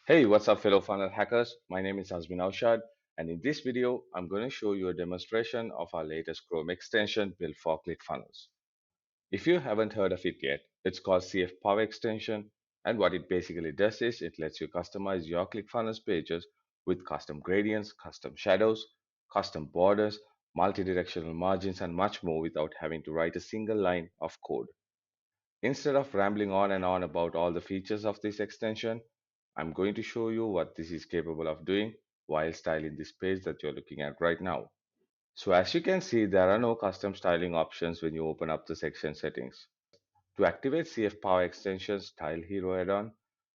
Hey, what's up, fellow funnel hackers? My name is 𝗖𝗂𝗀𝗍𝗏, and in this video, I'm going to show you a demonstration of our latest Chrome extension built for Clickfunnels. If you haven't heard of it yet, it's called 𝗖𝗂𝗏 extension, and what it basically does is it lets you customize your Clickfunnels pages with custom gradients, custom shadows, custom borders, multi-directional margins, and much more without having to write a single line of code. Instead of rambling on and on about all the features of this extension, I'm going to show you what this is capable of doing while styling this page that you're looking at right now. So as you can see, there are no custom styling options when you open up the section settings. To activate 𝗖𝗂𝗏 extension Style Hero add-on,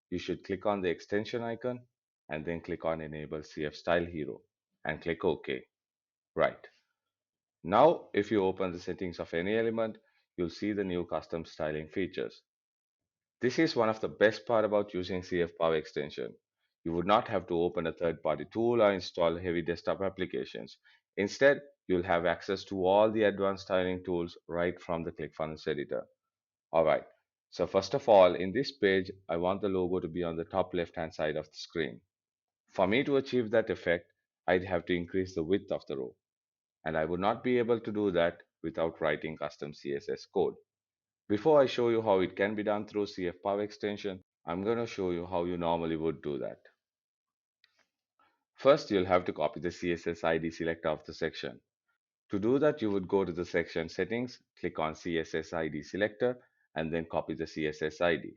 you should click on the extension icon and then click on Enable CF Style Hero and click OK. Right. Now, if you open the settings of any element, you'll see the new custom styling features. This is one of the best part about using 𝗖𝗂𝗏 extension. You would not have to open a third-party tool or install heavy desktop applications. Instead, you'll have access to all the advanced styling tools right from the Clickfunnels editor. Alright, so first of all, in this page, I want the logo to be on the top left-hand side of the screen. For me to achieve that effect, I'd have to increase the width of the row, and I would not be able to do that without writing custom CSS code. Before I show you how it can be done through 𝗖𝗂𝗏 extension, I'm going to show you how you normally would do that. First, you'll have to copy the CSS ID selector of the section. To do that, you would go to the section settings, click on CSS ID selector, and then copy the CSS ID.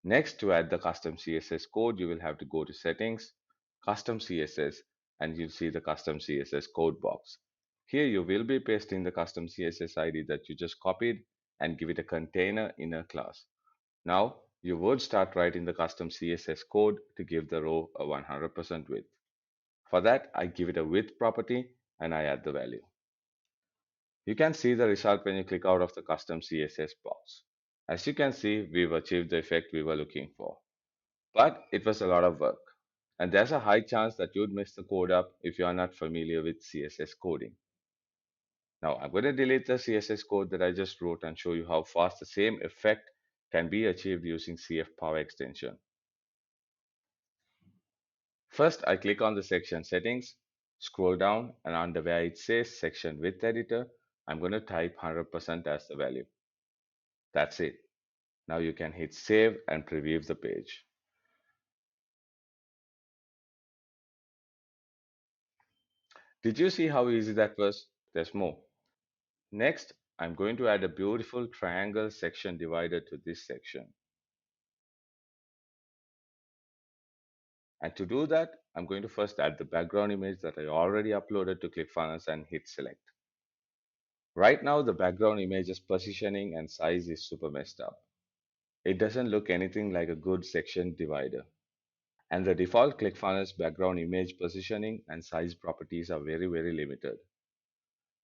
Next, to add the custom CSS code, you will have to go to Settings, Custom CSS, and you'll see the Custom CSS code box. Here you will be pasting the custom CSS ID that you just copied and give it a container in a class. Now, you would start writing the custom CSS code to give the row a 100% width. For that, I give it a width property and I add the value. You can see the result when you click out of the custom CSS box. As you can see, we've achieved the effect we were looking for. But it was a lot of work. And there's a high chance that you'd mess the code up if you are not familiar with CSS coding. Now, I'm going to delete the CSS code that I just wrote and show you how fast the same effect can be achieved using 𝗖𝗂𝗏 extension. First, I click on the section settings, scroll down, and under where it says section width editor, I'm going to type 100% as the value. That's it. Now you can hit save and preview the page. Did you see how easy that was? There's more. Next, I'm going to add a beautiful triangle section divider to this section. And to do that, I'm going to first add the background image that I already uploaded to Clickfunnels and hit select. Right now, the background image's positioning and size is super messed up. It doesn't look anything like a good section divider. And the default Clickfunnels background image positioning and size properties are very limited.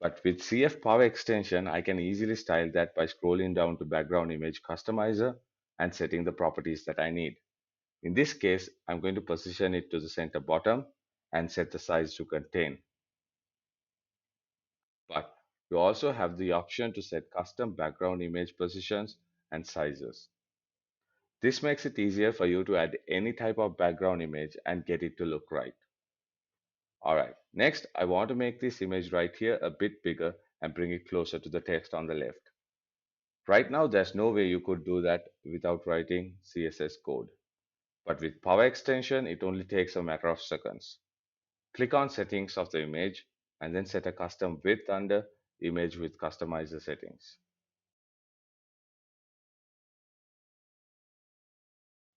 But with 𝗖𝗂𝗏 extension, I can easily style that by scrolling down to background image customizer and setting the properties that I need. In this case, I'm going to position it to the center bottom and set the size to contain. But you also have the option to set custom background image positions and sizes. This makes it easier for you to add any type of background image and get it to look right. Alright, next I want to make this image right here a bit bigger and bring it closer to the text on the left. Right now, there's no way you could do that without writing CSS code. But with 𝗏 extension, it only takes a matter of seconds. Click on Settings of the image and then set a custom width under Image with Customizer settings.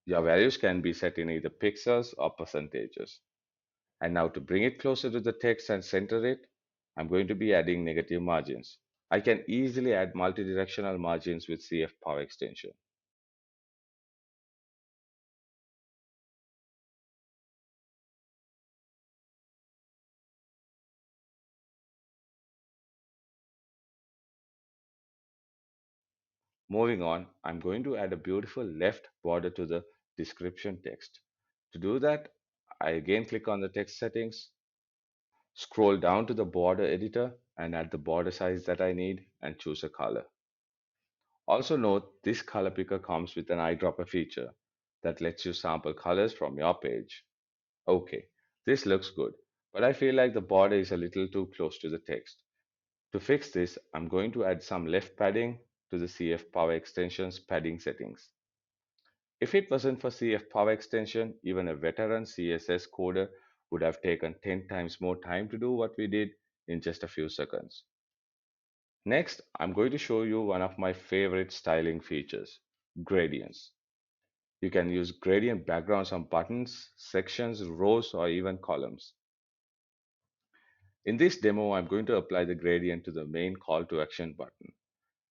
Your values can be set in either pixels or percentages. And now to bring it closer to the text and center it, I'm going to be adding negative margins. I can easily add multi-directional margins with 𝗖𝗂𝗏 extension. Moving on, I'm going to add a beautiful left border to the description text. To do that, I again click on the text settings, scroll down to the border editor and add the border size that I need and choose a color. Also note, this color picker comes with an eyedropper feature. that lets you sample colors from your page. Okay, this looks good, but I feel like the border is a little too close to the text. To fix this, I'm going to add some left padding to the CF Power Extension's padding settings. If it wasn't for CF Power Extension, even a veteran CSS coder would have taken 10 times more time to do what we did in just a few seconds. Next, I'm going to show you one of my favorite styling features, gradients. You can use gradient backgrounds on buttons, sections, rows, or even columns. In this demo, I'm going to apply the gradient to the main call to action button.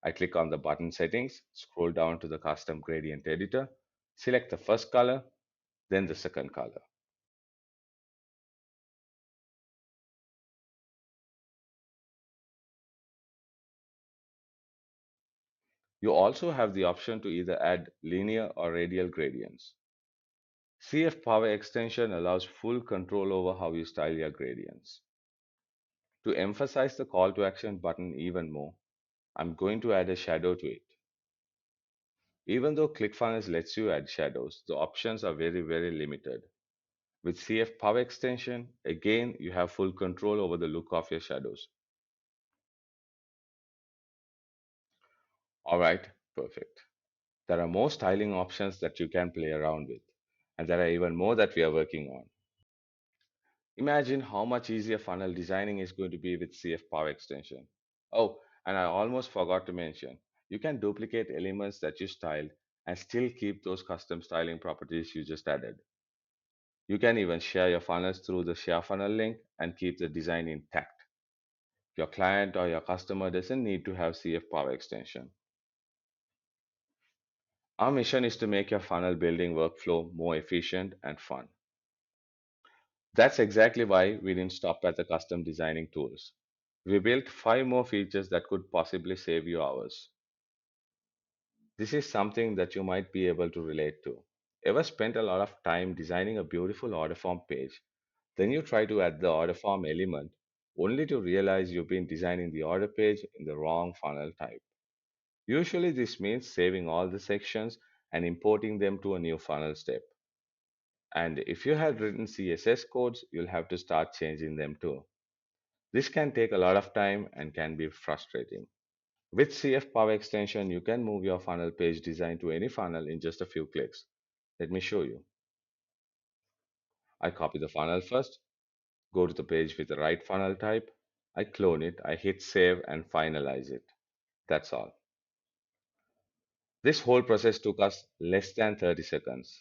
I click on the button settings, scroll down to the custom gradient editor, select the first color, then the second color. You also have the option to either add linear or radial gradients. CF Power Extension allows full control over how you style your gradients. To emphasize the call to action button even more, I'm going to add a shadow to it. Even though Clickfunnels lets you add shadows, the options are very limited. With CF Power Extension, again, you have full control over the look of your shadows. Alright, perfect. There are more styling options that you can play around with, and there are even more that we are working on. Imagine how much easier funnel designing is going to be with CF Power Extension. Oh, and I almost forgot to mention, you can duplicate elements that you styled and still keep those custom styling properties you just added. You can even share your funnels through the share funnel link and keep the design intact. Your client or your customer doesn't need to have CF Power Extension. Our mission is to make your funnel building workflow more efficient and fun. That's exactly why we didn't stop at the custom designing tools. We built 5 more features that could possibly save you hours. This is something that you might be able to relate to. Ever spent a lot of time designing a beautiful order form page, then you try to add the order form element, only to realize you've been designing the order page in the wrong funnel type. Usually this means saving all the sections and importing them to a new funnel step. And if you have written CSS codes, you'll have to start changing them too. This can take a lot of time and can be frustrating. With CF Power Extension, you can move your funnel page design to any funnel in just a few clicks. Let me show you. I copy the funnel first, go to the page with the right funnel type, I clone it, I hit save and finalize it. That's all. This whole process took us less than 30 seconds.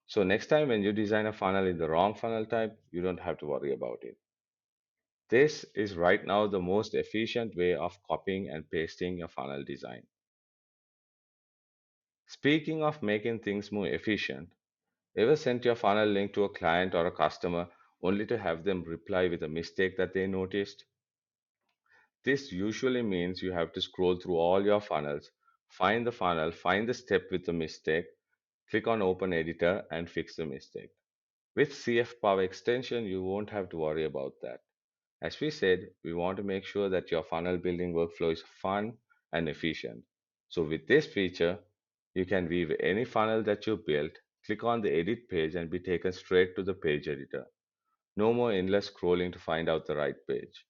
So next time when you design a funnel in the wrong funnel type, you don't have to worry about it. This is right now the most efficient way of copying and pasting your funnel design. Speaking of making things more efficient, ever sent your funnel link to a client or a customer only to have them reply with a mistake that they noticed? This usually means you have to scroll through all your funnels, find the funnel, find the step with the mistake, click on Open Editor, and fix the mistake. With CF Power Extension, you won't have to worry about that. As we said, we want to make sure that your funnel building workflow is fun and efficient. So with this feature, you can weave any funnel that you built, click on the edit page and be taken straight to the page editor. No more endless scrolling to find out the right page.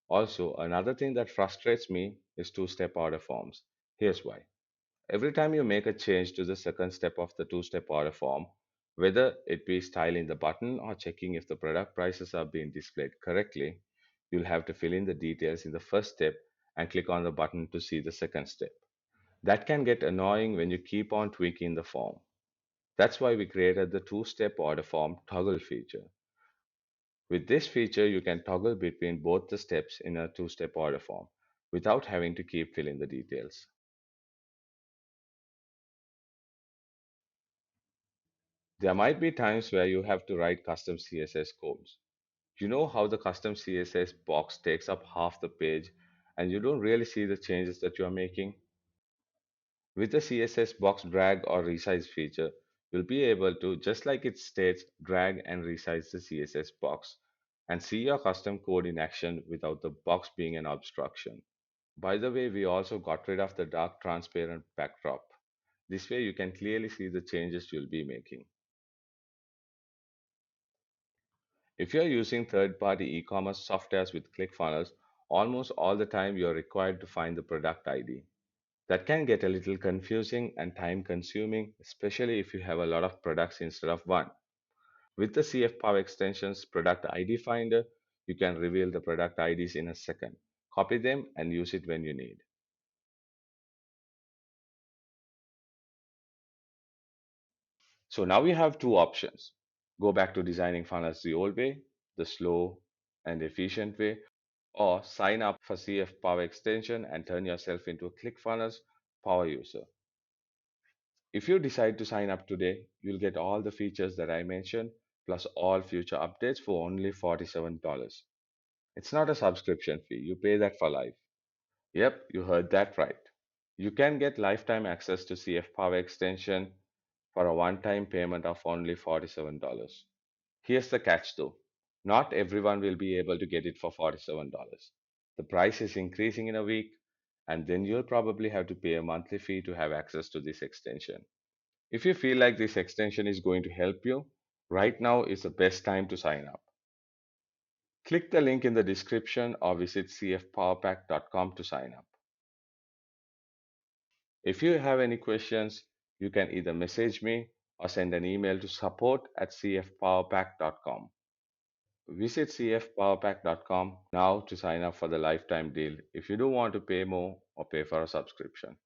Also, another thing that frustrates me is two-step order forms. Here's why. Every time you make a change to the second step of the two-step order form, whether it be styling the button or checking if the product prices are being displayed correctly, you'll have to fill in the details in the first step and click on the button to see the second step. That can get annoying when you keep on tweaking the form. That's why we created the two-step order form toggle feature. With this feature, you can toggle between both the steps in a two-step order form without having to keep filling the details. There might be times where you have to write custom CSS codes. You know how the custom CSS box takes up half the page and you don't really see the changes that you are making? With the CSS box drag or resize feature, you'll be able to, just like it states, drag and resize the CSS box and see your custom code in action without the box being an obstruction. By the way, we also got rid of the dark transparent backdrop. This way you can clearly see the changes you'll be making. If you're using third-party e-commerce softwares with ClickFunnels, almost all the time you're required to find the product ID. That can get a little confusing and time-consuming, especially if you have a lot of products instead of one. With the 𝗖𝗪𝗣 extension's product ID finder, you can reveal the product IDs in a second. Copy them and use it when you need. So now we have two options. Go back to designing funnels the old way, the slow and efficient way, or sign up for 𝗖𝗪𝗣 extension and turn yourself into a ClickFunnels power user. If you decide to sign up today, you'll get all the features that I mentioned, plus all future updates for only $47. It's not a subscription fee, you pay that for life. Yep, you heard that right. You can get lifetime access to 𝗖𝗪𝗣 extension for a one-time payment of only $47. Here's the catch though. Not everyone will be able to get it for $47. The price is increasing in a week, and then you'll probably have to pay a monthly fee to have access to this extension. If you feel like this extension is going to help you, right now is the best time to sign up. Click the link in the description or visit 𝗂𝗪𝗣𝗥.com to sign up. If you have any questions, you can either message me or send an email to support@𝗂𝗪𝗣𝗥.com. Visit 𝗂𝗪𝗣𝗥.com now to sign up for the lifetime deal if you do want to pay more or pay for a subscription.